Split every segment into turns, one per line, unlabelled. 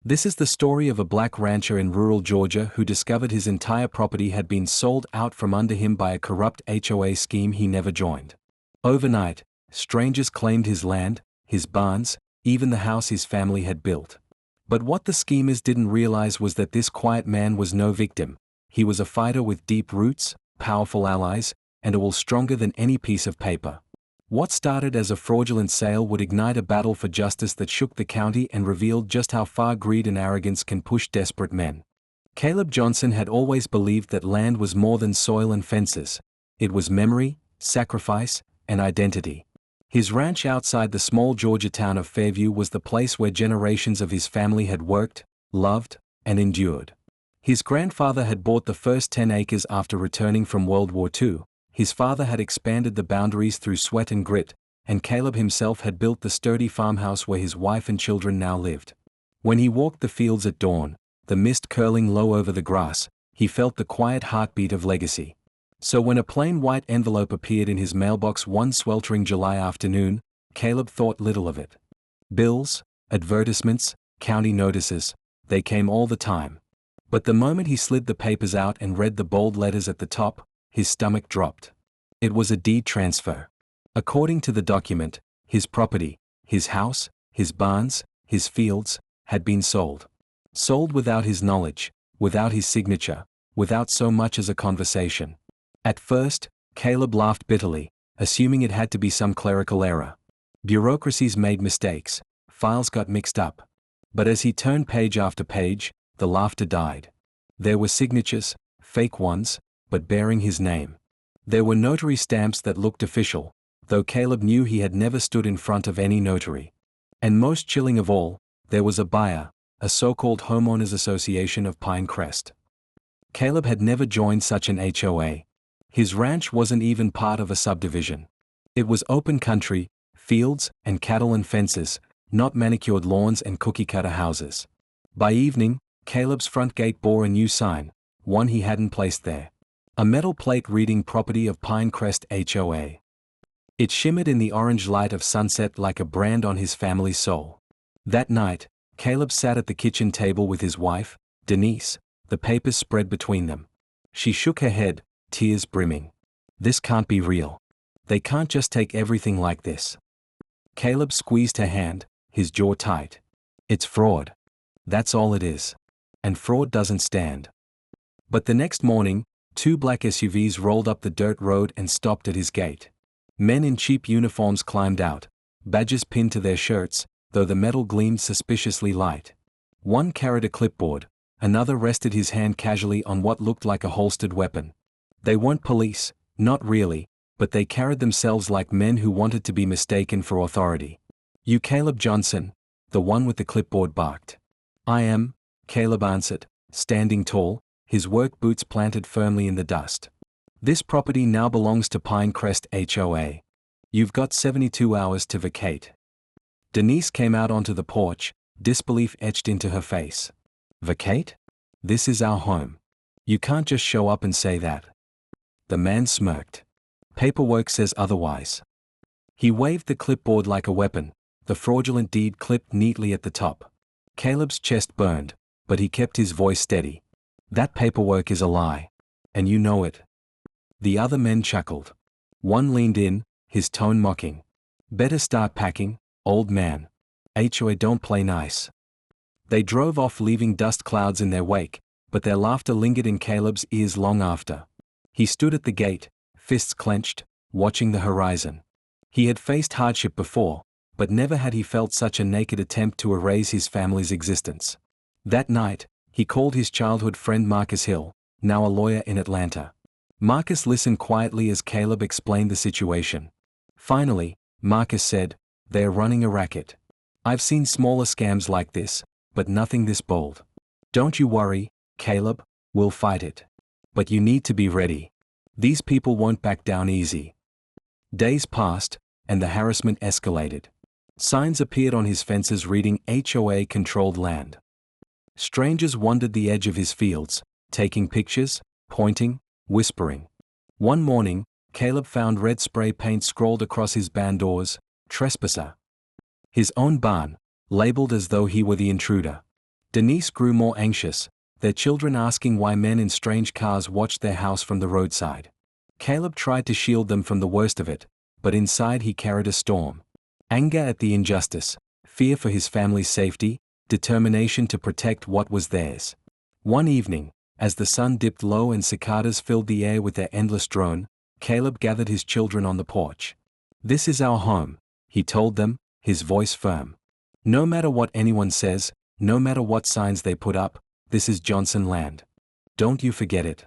This is the story of a black rancher in rural Georgia who discovered his entire property had been sold out from under him by a corrupt HOA scheme he never joined. Overnight, strangers claimed his land, his barns, even the house his family had built. But what the schemers didn't realize was that this quiet man was no victim. He was a fighter with deep roots, powerful allies, and a will stronger than any piece of paper. What started as a fraudulent sale would ignite a battle for justice that shook the county and revealed just how far greed and arrogance can push desperate men. Caleb Johnson had always believed that land was more than soil and fences. It was memory, sacrifice, and identity. His ranch outside the small Georgia town of Fairview was the place where generations of his family had worked, loved, and endured. His grandfather had bought the first 10 acres after returning from World War II. His father had expanded the boundaries through sweat and grit, and Caleb himself had built the sturdy farmhouse where his wife and children now lived. When he walked the fields at dawn, the mist curling low over the grass, he felt the quiet heartbeat of legacy. So when a plain white envelope appeared in his mailbox one sweltering July afternoon, Caleb thought little of it. Bills, advertisements, county notices, they came all the time. But the moment he slid the papers out and read the bold letters at the top, his stomach dropped. It was a deed transfer. According to the document, his property, his house, his barns, his fields, had been sold. Sold without his knowledge, without his signature, without so much as a conversation. At first, Caleb laughed bitterly, assuming it had to be some clerical error. Bureaucracies made mistakes, files got mixed up. But as he turned page after page, the laughter died. There were signatures, fake ones, but bearing his name. There were notary stamps that looked official, though Caleb knew he had never stood in front of any notary. And most chilling of all, there was a buyer, a so-called homeowners association of Pinecrest. Caleb had never joined such an HOA. His ranch wasn't even part of a subdivision. It was open country, fields and cattle and fences, not manicured lawns and cookie-cutter houses. By evening, Caleb's front gate bore a new sign, one he hadn't placed there. A metal plate reading Property of Pinecrest HOA. It shimmered in the orange light of sunset like a brand on his family's soul. That night, Caleb sat at the kitchen table with his wife, Denise, the papers spread between them. She shook her head, tears brimming. This can't be real. They can't just take everything like this. Caleb squeezed her hand, his jaw tight. It's fraud. That's all it is. And fraud doesn't stand. But the next morning, 2 black SUVs rolled up the dirt road and stopped at his gate. Men in cheap uniforms climbed out, badges pinned to their shirts, though the metal gleamed suspiciously light. One carried a clipboard, another rested his hand casually on what looked like a holstered weapon. They weren't police, not really, but they carried themselves like men who wanted to be mistaken for authority. "You Caleb Johnson?" the one with the clipboard barked. "I am," Caleb answered, standing tall, his work boots planted firmly in the dust. "This property now belongs to Pinecrest HOA. You've got 72 hours to vacate." Denise came out onto the porch, disbelief etched into her face. "Vacate? This is our home. You can't just show up and say that." The man smirked. "Paperwork says otherwise." He waved the clipboard like a weapon, the fraudulent deed clipped neatly at the top. Caleb's chest burned, but he kept his voice steady. "That paperwork is a lie. And you know it." The other men chuckled. One leaned in, his tone mocking. "Better start packing, old man. HOA don't play nice." They drove off, leaving dust clouds in their wake, but their laughter lingered in Caleb's ears long after. He stood at the gate, fists clenched, watching the horizon. He had faced hardship before, but never had he felt such a naked attempt to erase his family's existence. That night, he called his childhood friend Marcus Hill, now a lawyer in Atlanta. Marcus listened quietly as Caleb explained the situation. Finally, Marcus said, "They're running a racket. I've seen smaller scams like this, but nothing this bold. Don't you worry, Caleb, we'll fight it. But you need to be ready. These people won't back down easy." Days passed, and the harassment escalated. Signs appeared on his fences reading HOA controlled land. Strangers wandered the edge of his fields, taking pictures, pointing, whispering. One morning, Caleb found red spray paint scrawled across his barn doors, "Trespasser." His own barn, labeled as though he were the intruder. Denise grew more anxious, their children asking why men in strange cars watched their house from the roadside. Caleb tried to shield them from the worst of it, but inside he carried a storm. Anger at the injustice, fear for his family's safety, determination to protect what was theirs. One evening, as the sun dipped low and cicadas filled the air with their endless drone, Caleb gathered his children on the porch. "This is our home," he told them, his voice firm. "No matter what anyone says, no matter what signs they put up, this is Johnson land. Don't you forget it."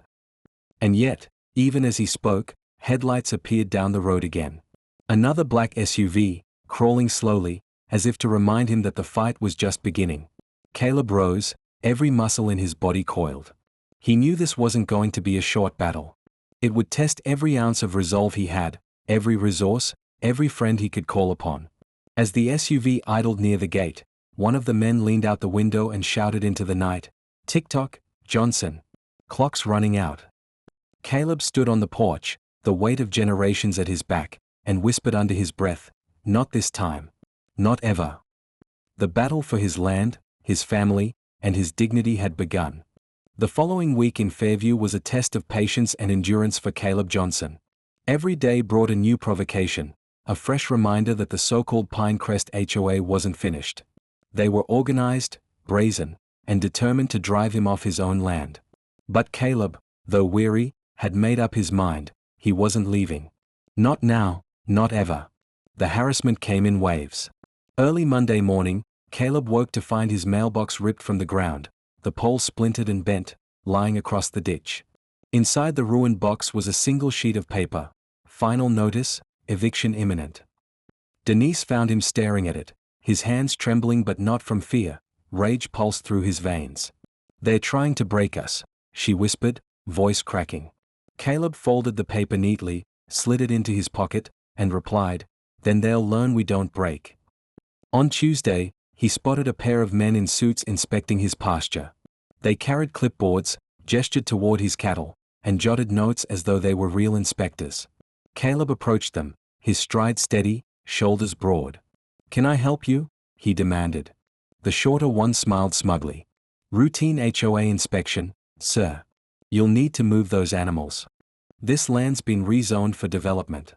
And yet, even as he spoke, headlights appeared down the road again. Another black SUV, crawling slowly, as if to remind him that the fight was just beginning. Caleb rose, every muscle in his body coiled. He knew this wasn't going to be a short battle. It would test every ounce of resolve he had, every resource, every friend he could call upon. As the SUV idled near the gate, one of the men leaned out the window and shouted into the night, "Tick-tock, Johnson. Clock's running out." Caleb stood on the porch, the weight of generations at his back, and whispered under his breath, "Not this time. Not ever." The battle for his land, his family, and his dignity had begun. The following week in Fairview was a test of patience and endurance for Caleb Johnson. Every day brought a new provocation, a fresh reminder that the so-called Pinecrest HOA wasn't finished. They were organized, brazen, and determined to drive him off his own land. But Caleb, though weary, had made up his mind, he wasn't leaving. Not now, not ever. The harassment came in waves. Early Monday morning, Caleb woke to find his mailbox ripped from the ground, the pole splintered and bent, lying across the ditch. Inside the ruined box was a single sheet of paper. Final notice, eviction imminent. Denise found him staring at it, his hands trembling but not from fear. Rage pulsed through his veins. "They're trying to break us," she whispered, voice cracking. Caleb folded the paper neatly, slid it into his pocket, and replied, "Then they'll learn we don't break." On Tuesday, he spotted a pair of men in suits inspecting his pasture. They carried clipboards, gestured toward his cattle, and jotted notes as though they were real inspectors. Caleb approached them, his stride steady, shoulders broad. "Can I help you?" he demanded. The shorter one smiled smugly. "Routine HOA inspection, sir. You'll need to move those animals. This land's been rezoned for development."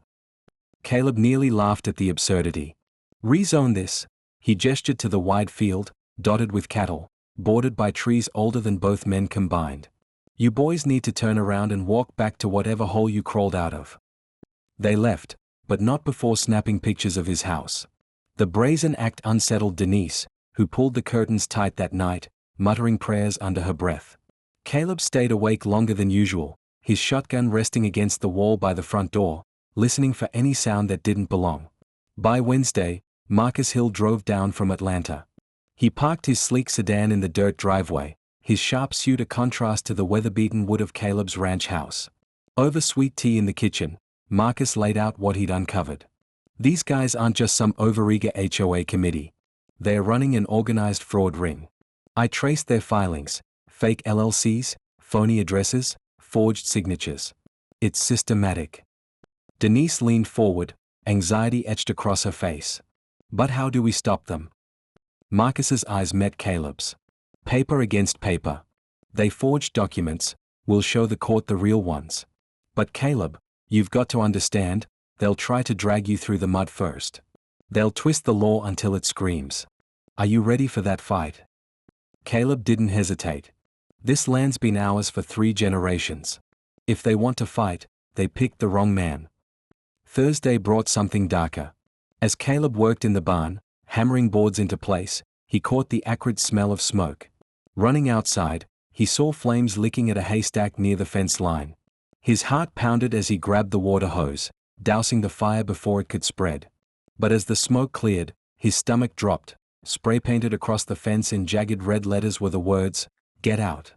Caleb nearly laughed at the absurdity. "Rezone this?" He gestured to the wide field, dotted with cattle, bordered by trees older than both men combined. "You boys need to turn around and walk back to whatever hole you crawled out of." They left, but not before snapping pictures of his house. The brazen act unsettled Denise, who pulled the curtains tight that night, muttering prayers under her breath. Caleb stayed awake longer than usual, his shotgun resting against the wall by the front door, listening for any sound that didn't belong. By Wednesday, Marcus Hill drove down from Atlanta. He parked his sleek sedan in the dirt driveway, his sharp suit a contrast to the weather-beaten wood of Caleb's ranch house. Over sweet tea in the kitchen, Marcus laid out what he'd uncovered. "These guys aren't just some overeager HOA committee. They're running an organized fraud ring. I traced their filings, fake LLCs, phony addresses, forged signatures. It's systematic." Denise leaned forward, anxiety etched across her face. "But how do we stop them?" Marcus's eyes met Caleb's. "Paper against paper. They forged documents, we'll show the court the real ones. But Caleb, you've got to understand, they'll try to drag you through the mud first. They'll twist the law until it screams. Are you ready for that fight?" Caleb didn't hesitate. This land's been ours for 3 generations. If they want to fight, they picked the wrong man. Thursday brought something darker. As Caleb worked in the barn, hammering boards into place, he caught the acrid smell of smoke. Running outside, he saw flames licking at a haystack near the fence line. His heart pounded as he grabbed the water hose, dousing the fire before it could spread. But as the smoke cleared, his stomach dropped. Spray-painted across the fence in jagged red letters were the words, "Get out."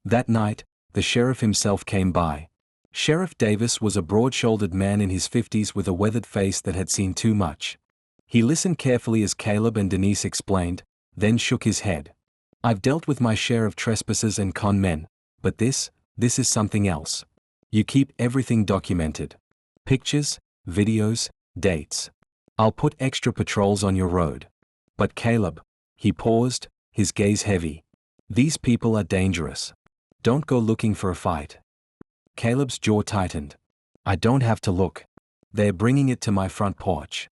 That night, the sheriff himself came by. Sheriff Davis was a broad-shouldered man in his 50s with a weathered face that had seen too much. He listened carefully as Caleb and Denise explained, then shook his head. "I've dealt with my share of trespassers and con men, but this is something else. You keep everything documented. Pictures, videos, dates. I'll put extra patrols on your road. But Caleb," he paused, his gaze heavy. These people are dangerous. Don't go looking for a fight. Caleb's jaw tightened. I don't have to look. They're bringing it to my front porch.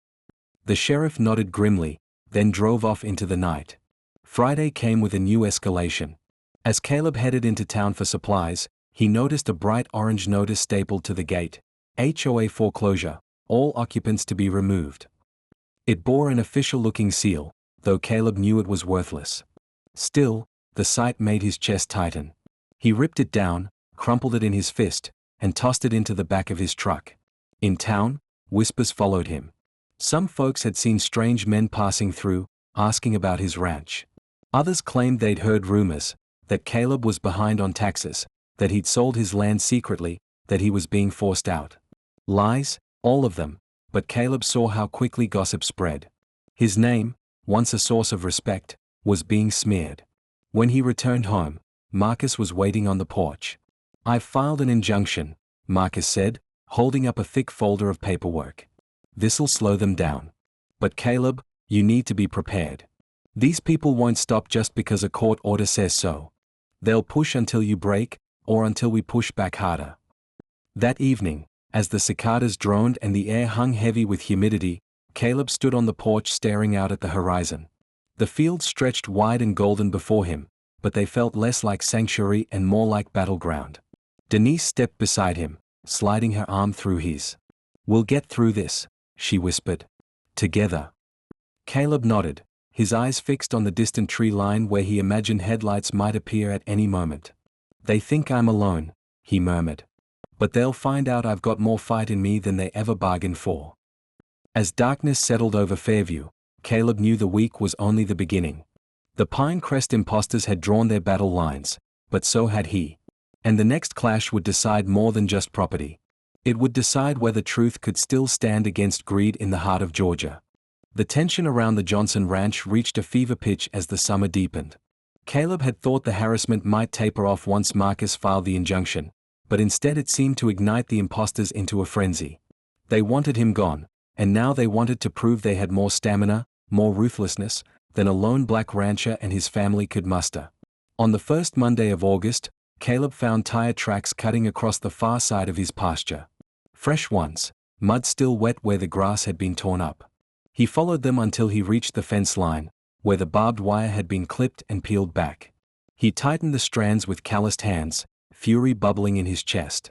The sheriff nodded grimly, then drove off into the night. Friday came with a new escalation. As Caleb headed into town for supplies, he noticed a bright orange notice stapled to the gate. HOA foreclosure, all occupants to be removed. It bore an official-looking seal, though Caleb knew it was worthless. Still, the sight made his chest tighten. He ripped it down, crumpled it in his fist, and tossed it into the back of his truck. In town, whispers followed him. Some folks had seen strange men passing through, asking about his ranch. Others claimed they'd heard rumors that Caleb was behind on taxes, that he'd sold his land secretly, that he was being forced out. Lies, all of them, but Caleb saw how quickly gossip spread. His name, once a source of respect, was being smeared. When he returned home, Marcus was waiting on the porch. I've filed an injunction, Marcus said, holding up a thick folder of paperwork. This'll slow them down. But Caleb, you need to be prepared. These people won't stop just because a court order says so. They'll push until you break, or until we push back harder. That evening, as the cicadas droned and the air hung heavy with humidity, Caleb stood on the porch staring out at the horizon. The fields stretched wide and golden before him, but they felt less like sanctuary and more like battleground. Denise stepped beside him, sliding her arm through his. We'll get through this, she whispered. Together. Caleb nodded, his eyes fixed on the distant tree line where he imagined headlights might appear at any moment. They think I'm alone, he murmured. But they'll find out I've got more fight in me than they ever bargained for. As darkness settled over Fairview, Caleb knew the week was only the beginning. The Pinecrest imposters had drawn their battle lines, but so had he. And the next clash would decide more than just property. It would decide whether truth could still stand against greed in the heart of Georgia. The tension around the Johnson Ranch reached a fever pitch as the summer deepened. Caleb had thought the harassment might taper off once Marcus filed the injunction, but instead it seemed to ignite the imposters into a frenzy. They wanted him gone, and now they wanted to prove they had more stamina, more ruthlessness, than a lone black rancher and his family could muster. On the first Monday of August, Caleb found tire tracks cutting across the far side of his pasture. Fresh ones, mud still wet where the grass had been torn up. He followed them until he reached the fence line, where the barbed wire had been clipped and peeled back. He tightened the strands with calloused hands, fury bubbling in his chest.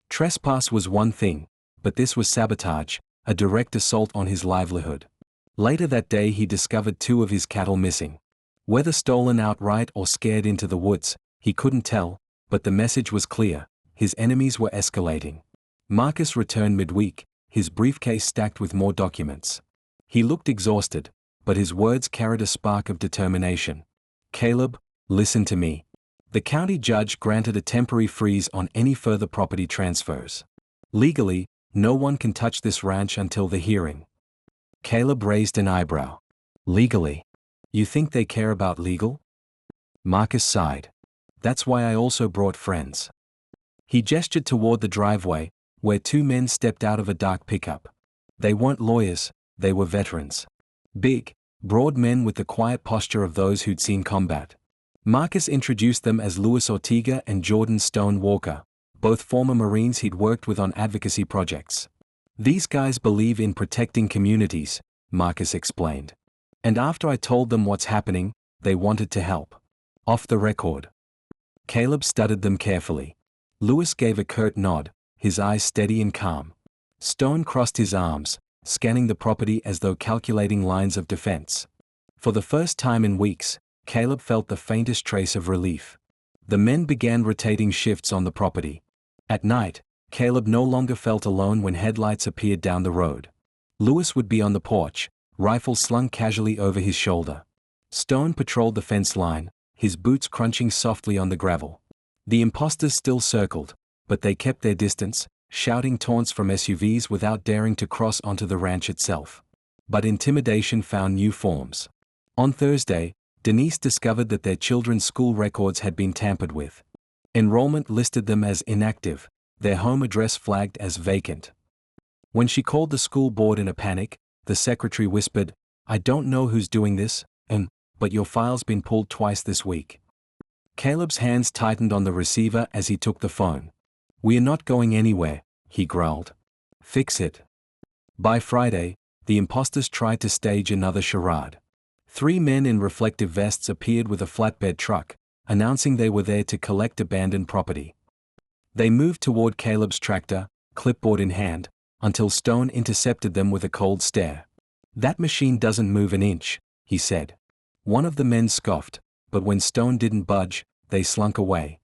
Trespass was one thing, but this was sabotage, a direct assault on his livelihood. Later that day he discovered 2 of his cattle missing. Whether stolen outright or scared into the woods, he couldn't tell, but the message was clear: his enemies were escalating. Marcus returned midweek, his briefcase stacked with more documents. He looked exhausted, but his words carried a spark of determination. Caleb, listen to me. The county judge granted a temporary freeze on any further property transfers. Legally, no one can touch this ranch until the hearing. Caleb raised an eyebrow. Legally? You think they care about legal? Marcus sighed. That's why I also brought friends. He gestured toward the driveway, where 2 men stepped out of a dark pickup. They weren't lawyers, they were veterans. Big, broad men with the quiet posture of those who'd seen combat. Marcus introduced them as Louis Ortega and Jordan Stone Walker, both former Marines he'd worked with on advocacy projects. These guys believe in protecting communities, Marcus explained. And after I told them what's happening, they wanted to help. Off the record. Caleb studied them carefully. Louis gave a curt nod, his eyes steady and calm. Stone crossed his arms, scanning the property as though calculating lines of defense. For the first time in weeks, Caleb felt the faintest trace of relief. The men began rotating shifts on the property. At night, Caleb no longer felt alone when headlights appeared down the road. Louis would be on the porch, rifle slung casually over his shoulder. Stone patrolled the fence line, his boots crunching softly on the gravel. The imposters still circled, but they kept their distance, shouting taunts from SUVs without daring to cross onto the ranch itself. But intimidation found new forms. On Thursday, Denise discovered that their children's school records had been tampered with. Enrollment listed them as inactive, their home address flagged as vacant. When she called the school board in a panic, the secretary whispered, "I don't know who's doing this, but but your file's been pulled twice this week. Caleb's hands tightened on the receiver as he took the phone. We're not going anywhere, he growled. Fix it. By Friday, the imposters tried to stage another charade. 3 men in reflective vests appeared with a flatbed truck, announcing they were there to collect abandoned property. They moved toward Caleb's tractor, clipboard in hand, until Stone intercepted them with a cold stare. That machine doesn't move an inch, he said. One of the men scoffed, but when Stone didn't budge, they slunk away.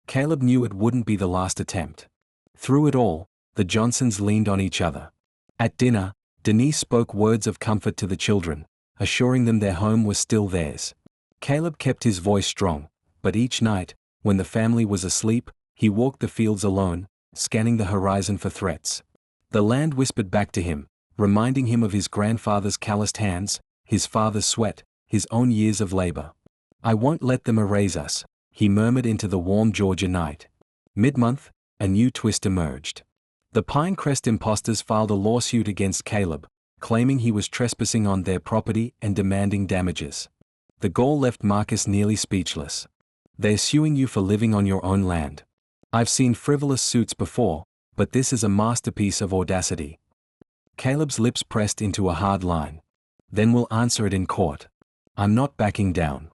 Caleb knew it wouldn't be the last attempt. Through it all, the Johnsons leaned on each other. At dinner, Denise spoke words of comfort to the children, assuring them their home was still theirs. Caleb kept his voice strong, but each night, when the family was asleep, he walked the fields alone, scanning the horizon for threats. The land whispered back to him, reminding him of his grandfather's calloused hands, his father's sweat, his own years of labor. I won't let them erase us, he murmured into the warm Georgia night. Mid-month, a new twist emerged. The Pinecrest imposters filed a lawsuit against Caleb, claiming he was trespassing on their property and demanding damages. The goal left Marcus nearly speechless. They're suing you for living on your own land. I've seen frivolous suits before, but this is a masterpiece of audacity. Caleb's lips pressed into a hard line. Then we'll answer it in court. I'm not backing down.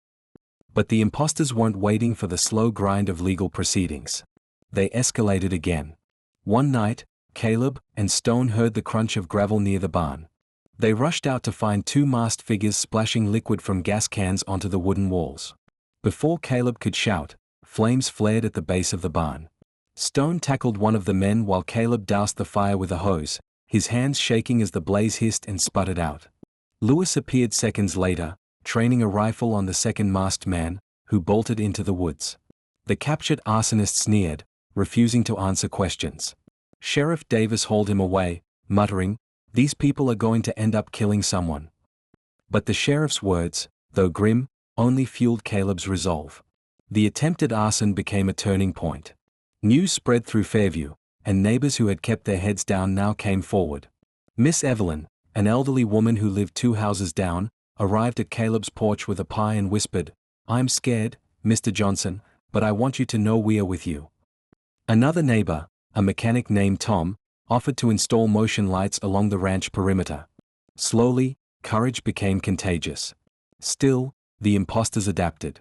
But the imposters weren't waiting for the slow grind of legal proceedings. They escalated again. One night, Caleb and Stone heard the crunch of gravel near the barn. They rushed out to find 2 masked figures splashing liquid from gas cans onto the wooden walls. Before Caleb could shout, flames flared at the base of the barn. Stone tackled one of the men while Caleb doused the fire with a hose, his hands shaking as the blaze hissed and sputtered out. Lewis appeared seconds later, training a rifle on the second masked man, who bolted into the woods. The captured arsonist sneered, refusing to answer questions. Sheriff Davis hauled him away, muttering, "These people are going to end up killing someone." But the sheriff's words, though grim, only fueled Caleb's resolve. The attempted arson became a turning point. News spread through Fairview, and neighbors who had kept their heads down now came forward. Miss Evelyn, an elderly woman who lived 2 houses down, arrived at Caleb's porch with a pie and whispered, "I'm scared, Mr. Johnson, but I want you to know we are with you." Another neighbor, a mechanic named Tom, offered to install motion lights along the ranch perimeter. Slowly, courage became contagious. Still, the imposters adapted.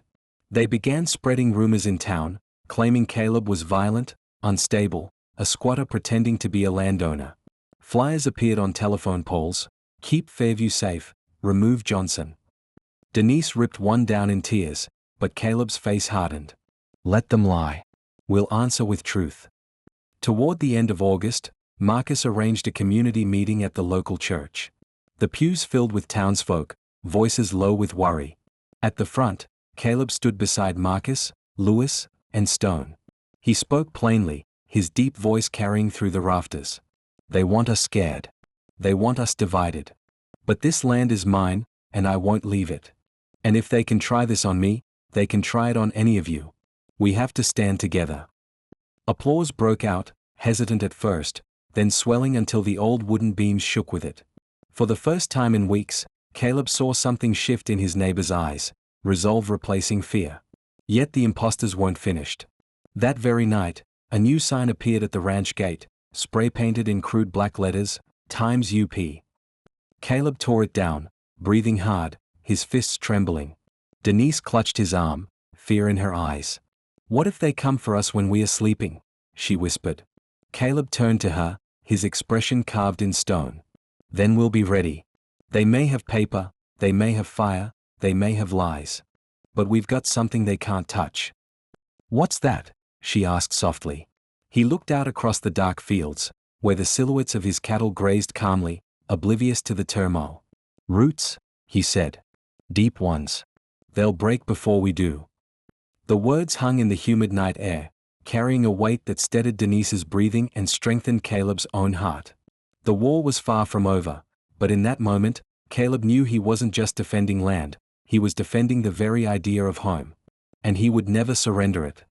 They began spreading rumors in town, claiming Caleb was violent, unstable, a squatter pretending to be a landowner. Flyers appeared on telephone poles, "Keep Fairview safe, remove Johnson." Denise ripped one down in tears, but Caleb's face hardened. "Let them lie. We'll answer with truth." Toward the end of August, Marcus arranged a community meeting at the local church. The pews filled with townsfolk, voices low with worry. At the front, Caleb stood beside Marcus, Lewis, and Stone. He spoke plainly, his deep voice carrying through the rafters. "They want us scared. They want us divided. But this land is mine, and I won't leave it. And if they can try this on me, they can try it on any of you. We have to stand together." Applause broke out, hesitant at first, then swelling until the old wooden beams shook with it. For the first time in weeks, Caleb saw something shift in his neighbor's eyes, resolve replacing fear. Yet the imposters weren't finished. That very night, a new sign appeared at the ranch gate, spray-painted in crude black letters, Times UP. Caleb tore it down, breathing hard, his fists trembling. Denise clutched his arm, fear in her eyes. "What if they come for us when we are sleeping?" she whispered. Caleb turned to her, his expression carved in stone. "Then we'll be ready. They may have paper, they may have fire, they may have lies. But we've got something they can't touch." "What's that?" she asked softly. He looked out across the dark fields, where the silhouettes of his cattle grazed calmly, oblivious to the turmoil. "Roots," he said. "Deep ones. They'll break before we do." The words hung in the humid night air, carrying a weight that steadied Denise's breathing and strengthened Caleb's own heart. The war was far from over, but in that moment, Caleb knew he wasn't just defending land, he was defending the very idea of home. And he would never surrender it.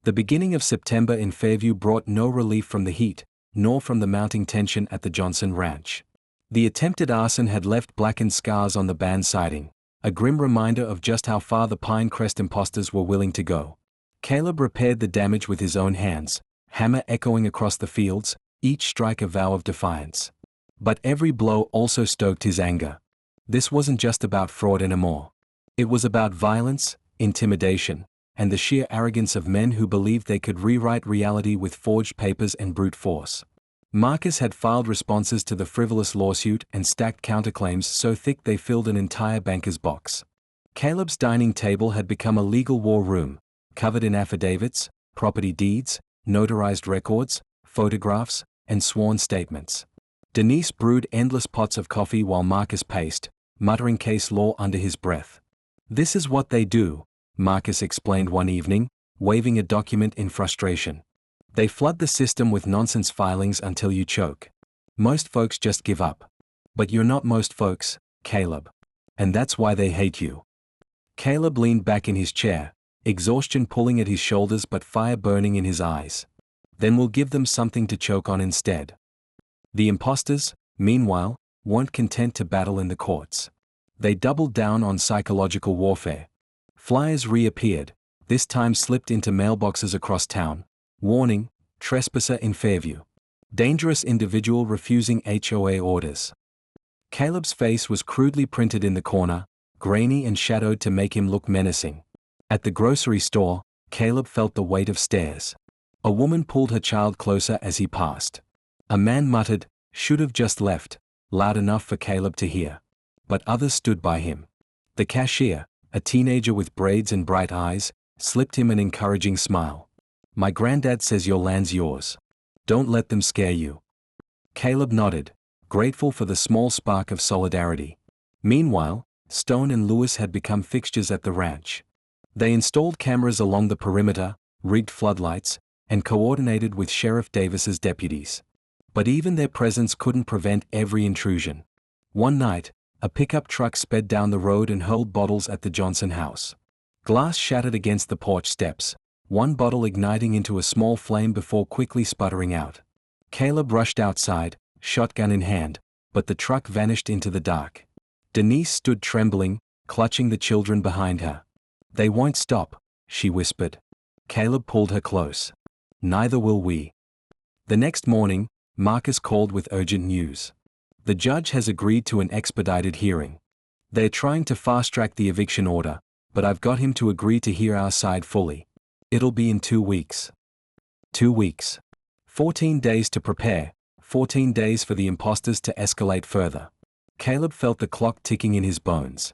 The beginning of September in Fairview brought no relief from the heat, nor from the mounting tension at the Johnson Ranch. The attempted arson had left blackened scars on the band siding, a grim reminder of just how far the Pinecrest imposters were willing to go. Caleb repaired the damage with his own hands, hammer echoing across the fields, each strike a vow of defiance. But every blow also stoked his anger. This wasn't just about fraud anymore. It was about violence, intimidation, and the sheer arrogance of men who believed they could rewrite reality with forged papers and brute force. Marcus had filed responses to the frivolous lawsuit and stacked counterclaims so thick they filled an entire banker's box. Caleb's dining table had become a legal war room, covered in affidavits, property deeds, notarized records, photographs, and sworn statements. Denise brewed endless pots of coffee while Marcus paced, muttering case law under his breath. "This is what they do," Marcus explained one evening, waving a document in frustration. "They flood the system with nonsense filings until you choke. Most folks just give up. But you're not most folks, Caleb. And that's why they hate you." Caleb leaned back in his chair, exhaustion pulling at his shoulders but fire burning in his eyes. "Then we'll give them something to choke on instead." The imposters, meanwhile, weren't content to battle in the courts. They doubled down on psychological warfare. Flyers reappeared, this time slipped into mailboxes across town. Warning, trespasser in Fairview. Dangerous individual refusing HOA orders. Caleb's face was crudely printed in the corner, grainy and shadowed to make him look menacing. At the grocery store, Caleb felt the weight of stares. A woman pulled her child closer as he passed. A man muttered, "Should have just left," loud enough for Caleb to hear. But others stood by him. The cashier, a teenager with braids and bright eyes, slipped him an encouraging smile. "My granddad says your land's yours. Don't let them scare you." Caleb nodded, grateful for the small spark of solidarity. Meanwhile, Stone and Lewis had become fixtures at the ranch. They installed cameras along the perimeter, rigged floodlights, and coordinated with Sheriff Davis's deputies. But even their presence couldn't prevent every intrusion. One night, a pickup truck sped down the road and hurled bottles at the Johnson house. Glass shattered against the porch steps, one bottle igniting into a small flame before quickly sputtering out. Caleb rushed outside, shotgun in hand, but the truck vanished into the dark. Denise stood trembling, clutching the children behind her. "They won't stop," she whispered. Caleb pulled her close. "Neither will we." The next morning, Marcus called with urgent news. "The judge has agreed to an expedited hearing. They're trying to fast-track the eviction order, but I've got him to agree to hear our side fully. It'll be in 2 weeks. 2 weeks. 14 days to prepare, 14 days for the imposters to escalate further." Caleb felt the clock ticking in his bones.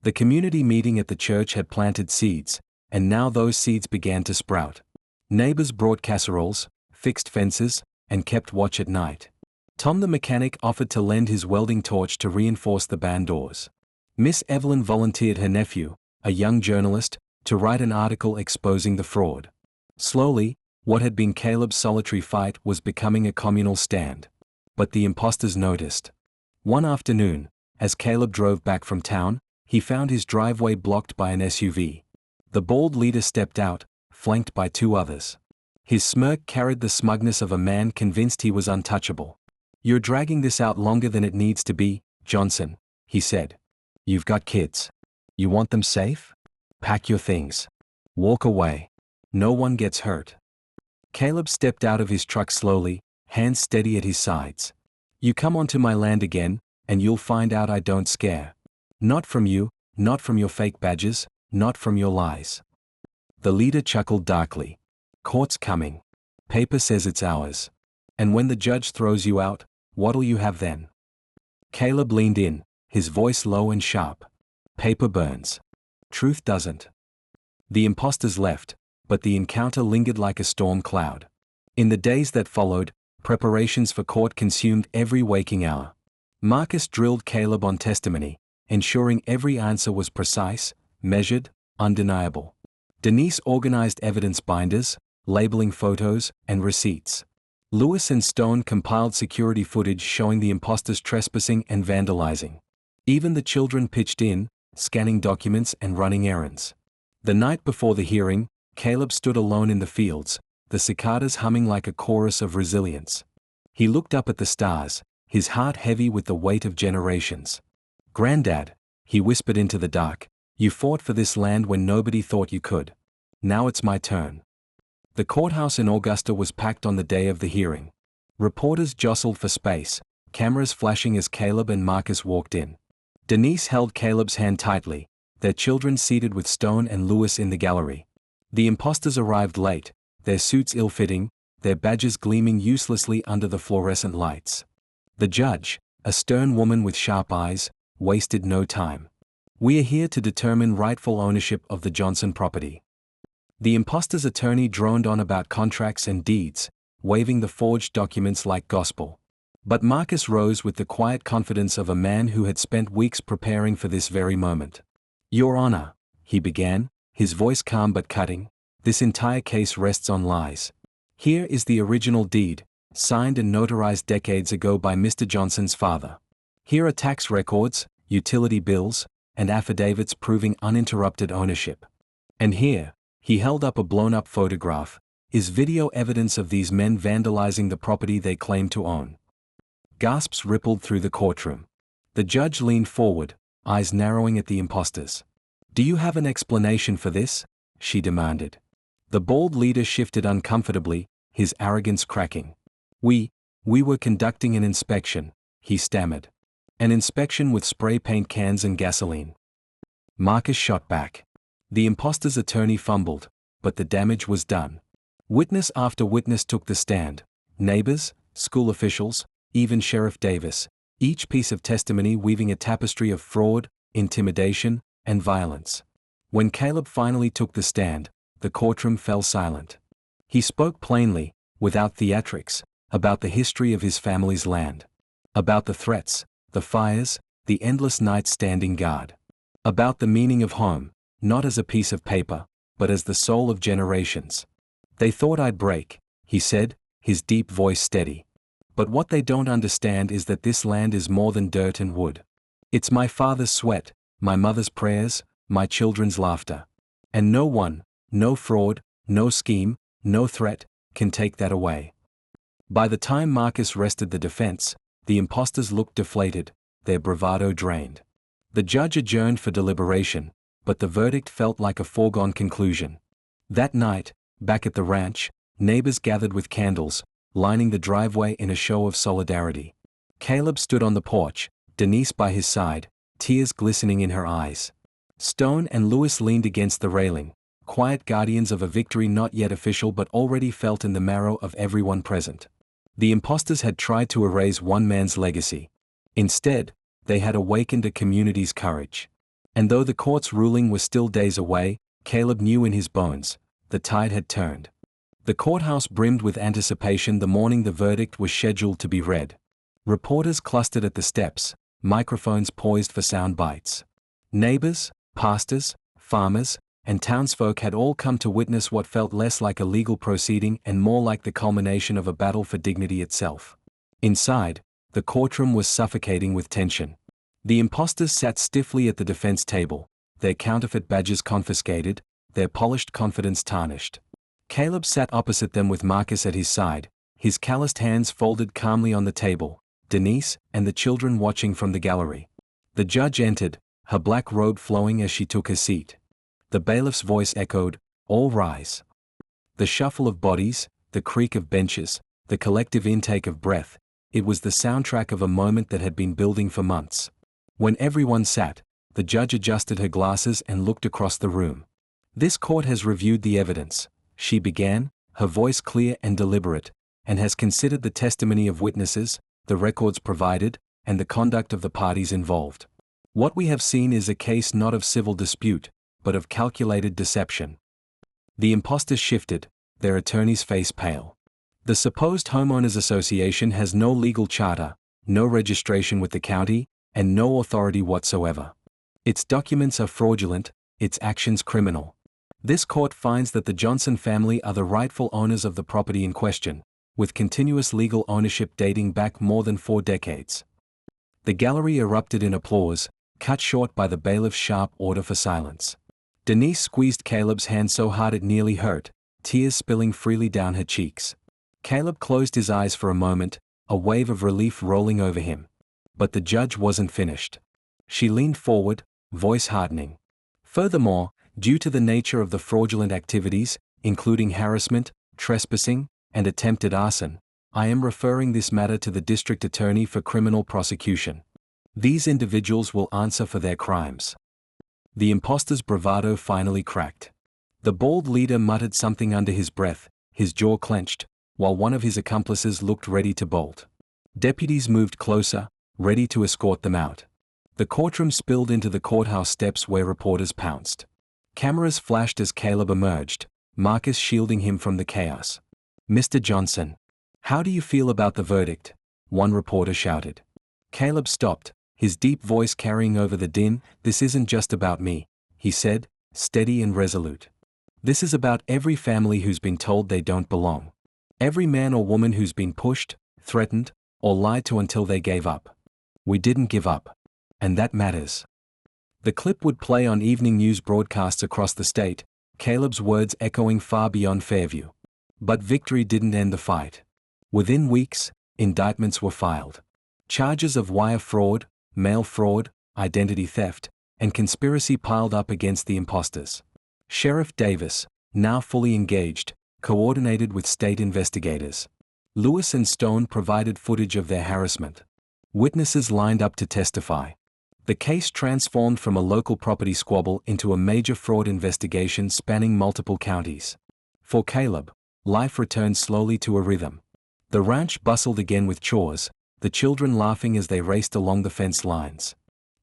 The community meeting at the church had planted seeds, and now those seeds began to sprout. Neighbors brought casseroles, fixed fences, and kept watch at night. Tom the mechanic offered to lend his welding torch to reinforce the band doors. Miss Evelyn volunteered her nephew, a young journalist, to write an article exposing the fraud. Slowly, what had been Caleb's solitary fight was becoming a communal stand. But the imposters noticed. One afternoon, as Caleb drove back from town, he found his driveway blocked by an SUV. The bald leader stepped out, flanked by 2 others. His smirk carried the smugness of a man convinced he was untouchable. "You're dragging this out longer than it needs to be, Johnson," he said. "You've got kids. You want them safe? Pack your things. Walk away. No one gets hurt." Caleb stepped out of his truck slowly, hands steady at his sides. "You come onto my land again, and you'll find out I don't scare. Not from you, not from your fake badges, not from your lies." The leader chuckled darkly. "Court's coming. Paper says it's ours. And when the judge throws you out, what'll you have then?" Caleb leaned in, his voice low and sharp. "Paper burns. Truth doesn't." The imposters left, but the encounter lingered like a storm cloud. In the days that followed, preparations for court consumed every waking hour. Marcus drilled Caleb on testimony, ensuring every answer was precise, measured, undeniable. Denise organized evidence binders, labeling photos and receipts. Lewis and Stone compiled security footage showing the imposters trespassing and vandalizing. Even the children pitched in, scanning documents and running errands. The night before the hearing, Caleb stood alone in the fields, the cicadas humming like a chorus of resilience. He looked up at the stars, his heart heavy with the weight of generations. "Granddad," he whispered into the dark. You fought for this land when nobody thought you could. Now it's my turn. The courthouse in Augusta was packed on the day of the hearing. Reporters jostled for space, cameras flashing as Caleb and Marcus walked in. Denise held Caleb's hand tightly, their children seated with Stone and Lewis in the gallery. The imposters arrived late, their suits ill-fitting, their badges gleaming uselessly under the fluorescent lights. The judge, a stern woman with sharp eyes, wasted no time. We are here to determine rightful ownership of the Johnson property. The impostor's attorney droned on about contracts and deeds, waving the forged documents like gospel. But Marcus rose with the quiet confidence of a man who had spent weeks preparing for this very moment. Your Honor, he began, his voice calm but cutting, this entire case rests on lies. Here is the original deed, signed and notarized decades ago by Mr. Johnson's father. Here are tax records, utility bills, and affidavits proving uninterrupted ownership. And here, he held up a blown-up photograph, is video evidence of these men vandalizing the property they claim to own. Gasps rippled through the courtroom. The judge leaned forward, eyes narrowing at the imposters. Do you have an explanation for this? She demanded. The bald leader shifted uncomfortably, his arrogance cracking. We were conducting an inspection, he stammered. An inspection with spray paint cans and gasoline. Marcus shot back. The impostor's attorney fumbled, but the damage was done. Witness after witness took the stand. Neighbors, school officials, even Sheriff Davis, each piece of testimony weaving a tapestry of fraud, intimidation, and violence. When Caleb finally took the stand, the courtroom fell silent. He spoke plainly, without theatrics, about the history of his family's land. About the threats, the fires, the endless nights standing guard. About the meaning of home, not as a piece of paper, but as the soul of generations. They thought I'd break, he said, his deep voice steady. But what they don't understand is that this land is more than dirt and wood. It's my father's sweat, my mother's prayers, my children's laughter. And no one, no fraud, no scheme, no threat, can take that away. By the time Marcus rested the defense, the imposters looked deflated, their bravado drained. The judge adjourned for deliberation, but the verdict felt like a foregone conclusion. That night, back at the ranch, neighbors gathered with candles, lining the driveway in a show of solidarity. Caleb stood on the porch, Denise by his side, tears glistening in her eyes. Stone and Lewis leaned against the railing, quiet guardians of a victory not yet official but already felt in the marrow of everyone present. The imposters had tried to erase one man's legacy. Instead, they had awakened a community's courage. And though the court's ruling was still days away, Caleb knew in his bones, the tide had turned. The courthouse brimmed with anticipation the morning the verdict was scheduled to be read. Reporters clustered at the steps, microphones poised for sound bites. Neighbors, pastors, farmers, and townsfolk had all come to witness what felt less like a legal proceeding and more like the culmination of a battle for dignity itself. Inside, the courtroom was suffocating with tension. The imposters sat stiffly at the defense table, their counterfeit badges confiscated, their polished confidence tarnished. Caleb sat opposite them with Marcus at his side, his calloused hands folded calmly on the table, Denise and the children watching from the gallery. The judge entered, her black robe flowing as she took her seat. The bailiff's voice echoed, "All rise." The shuffle of bodies, the creak of benches, the collective intake of breath, it was the soundtrack of a moment that had been building for months. When everyone sat, the judge adjusted her glasses and looked across the room. This court has reviewed the evidence, she began, her voice clear and deliberate, and has considered the testimony of witnesses, the records provided, and the conduct of the parties involved. What we have seen is a case not of civil dispute, but of calculated deception. The imposters shifted, their attorney's face pale. The supposed homeowners association has no legal charter, no registration with the county, and no authority whatsoever. Its documents are fraudulent, its actions criminal. This court finds that the Johnson family are the rightful owners of the property in question, with continuous legal ownership dating back more than 4 decades. The gallery erupted in applause, cut short by the bailiff's sharp order for silence. Denise squeezed Caleb's hand so hard it nearly hurt, tears spilling freely down her cheeks. Caleb closed his eyes for a moment, a wave of relief rolling over him. But the judge wasn't finished. She leaned forward, voice hardening. Furthermore, due to the nature of the fraudulent activities, including harassment, trespassing, and attempted arson, I am referring this matter to the district attorney for criminal prosecution. These individuals will answer for their crimes. The imposter's bravado finally cracked. The bald leader muttered something under his breath, his jaw clenched, while one of his accomplices looked ready to bolt. Deputies moved closer, ready to escort them out. The courtroom spilled into the courthouse steps where reporters pounced. Cameras flashed as Caleb emerged, Marcus shielding him from the chaos. "Mr. Johnson, how do you feel about the verdict?" one reporter shouted. Caleb stopped, his deep voice carrying over the din. "This isn't just about me," he said, steady and resolute. "This is about every family who's been told they don't belong. Every man or woman who's been pushed, threatened, or lied to until they gave up. We didn't give up. And that matters." The clip would play on evening news broadcasts across the state, Caleb's words echoing far beyond Fairview. But victory didn't end the fight. Within weeks, indictments were filed. Charges of wire fraud, mail fraud, identity theft, and conspiracy piled up against the imposters. Sheriff Davis, now fully engaged, coordinated with state investigators. Lewis and Stone provided footage of their harassment. Witnesses lined up to testify. The case transformed from a local property squabble into a major fraud investigation spanning multiple counties. For Caleb, life returned slowly to a rhythm. The ranch bustled again with chores, the children laughing as they raced along the fence lines.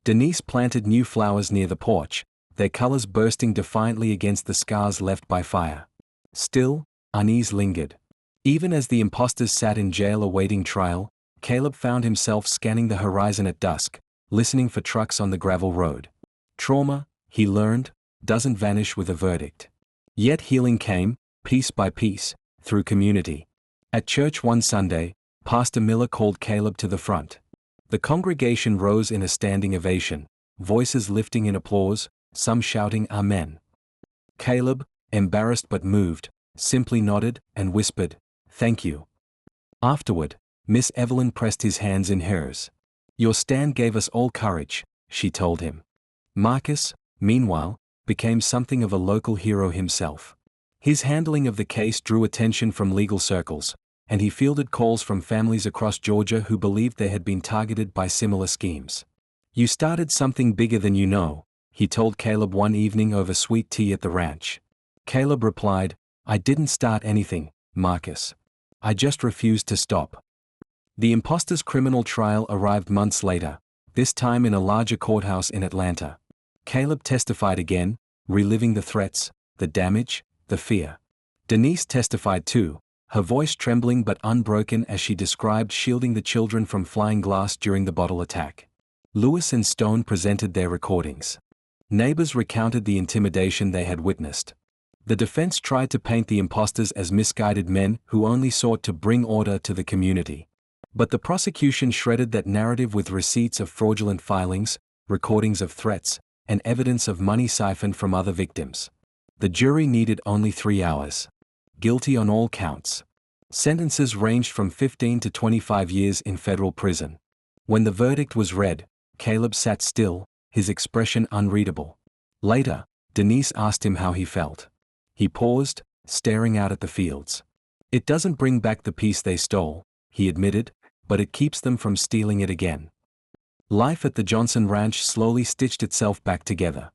Denise planted new flowers near the porch, their colors bursting defiantly against the scars left by fire. Still, unease lingered. Even as the imposters sat in jail awaiting trial, Caleb found himself scanning the horizon at dusk, listening for trucks on the gravel road. Trauma, he learned, doesn't vanish with a verdict. Yet healing came, piece by piece, through community. At church one Sunday, Pastor Miller called Caleb to the front. The congregation rose in a standing ovation, voices lifting in applause, some shouting Amen. Caleb, embarrassed but moved, simply nodded and whispered, "Thank you." Afterward, Miss Evelyn pressed his hands in hers. "Your stand gave us all courage," she told him. Marcus, meanwhile, became something of a local hero himself. His handling of the case drew attention from legal circles, and he fielded calls from families across Georgia who believed they had been targeted by similar schemes. "You started something bigger than you know," he told Caleb one evening over sweet tea at the ranch. Caleb replied, "I didn't start anything, Marcus. I just refused to stop." The imposter's criminal trial arrived months later, this time in a larger courthouse in Atlanta. Caleb testified again, reliving the threats, the damage, the fear. Denise testified too, her voice trembling but unbroken as she described shielding the children from flying glass during the bottle attack. Lewis and Stone presented their recordings. Neighbors recounted the intimidation they had witnessed. The defense tried to paint the imposters as misguided men who only sought to bring order to the community. But the prosecution shredded that narrative with receipts of fraudulent filings, recordings of threats, and evidence of money siphoned from other victims. The jury needed only 3 hours. Guilty on all counts. Sentences ranged from 15 to 25 years in federal prison. When the verdict was read, Caleb sat still, his expression unreadable. Later, Denise asked him how he felt. He paused, staring out at the fields. "It doesn't bring back the peace they stole," he admitted, "but it keeps them from stealing it again." Life at the Johnson Ranch slowly stitched itself back together.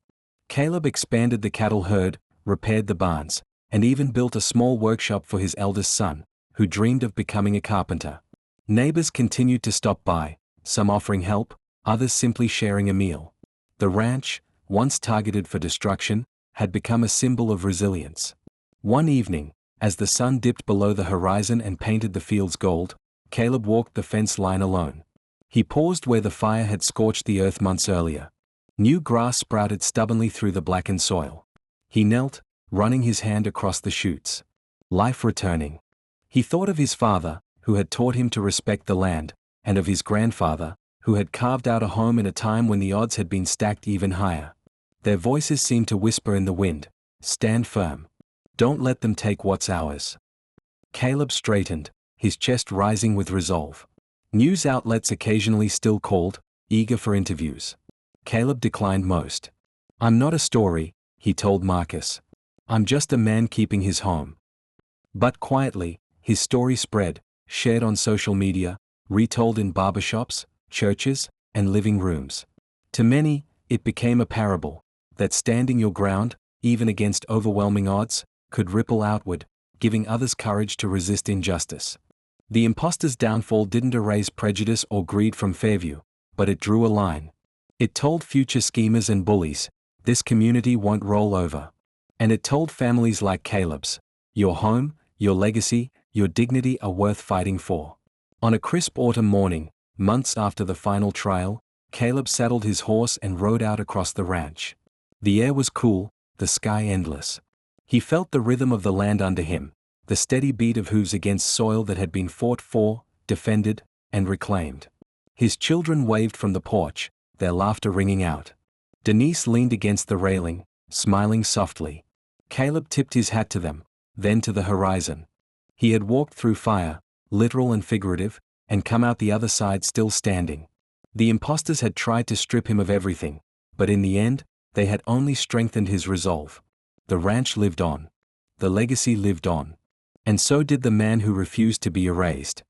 Caleb expanded the cattle herd, repaired the barns, and even built a small workshop for his eldest son, who dreamed of becoming a carpenter. Neighbors continued to stop by, some offering help, others simply sharing a meal. The ranch, once targeted for destruction, had become a symbol of resilience. One evening, as the sun dipped below the horizon and painted the fields gold, Caleb walked the fence line alone. He paused where the fire had scorched the earth months earlier. New grass sprouted stubbornly through the blackened soil. He knelt, running his hand across the shoots. Life returning. He thought of his father, who had taught him to respect the land, and of his grandfather, who had carved out a home in a time when the odds had been stacked even higher. Their voices seemed to whisper in the wind, "Stand firm. Don't let them take what's ours." Caleb straightened, his chest rising with resolve. News outlets occasionally still called, eager for interviews. Caleb declined most. "I'm not a story," he told Marcus. "I'm just a man keeping his home." But quietly, his story spread, shared on social media, retold in barbershops, churches, and living rooms. To many, it became a parable, that standing your ground, even against overwhelming odds, could ripple outward, giving others courage to resist injustice. The impostor's downfall didn't erase prejudice or greed from Fairview, but it drew a line. It told future schemers and bullies, this community won't roll over. And it told families like Caleb's, your home, your legacy, your dignity are worth fighting for. On a crisp autumn morning, months after the final trial, Caleb saddled his horse and rode out across the ranch. The air was cool, the sky endless. He felt the rhythm of the land under him, the steady beat of hooves against soil that had been fought for, defended, and reclaimed. His children waved from the porch, their laughter ringing out. Denise leaned against the railing, smiling softly. Caleb tipped his hat to them, then to the horizon. He had walked through fire, literal and figurative, and come out the other side still standing. The impostors had tried to strip him of everything, but in the end, they had only strengthened his resolve. The ranch lived on. The legacy lived on. And so did the man who refused to be erased.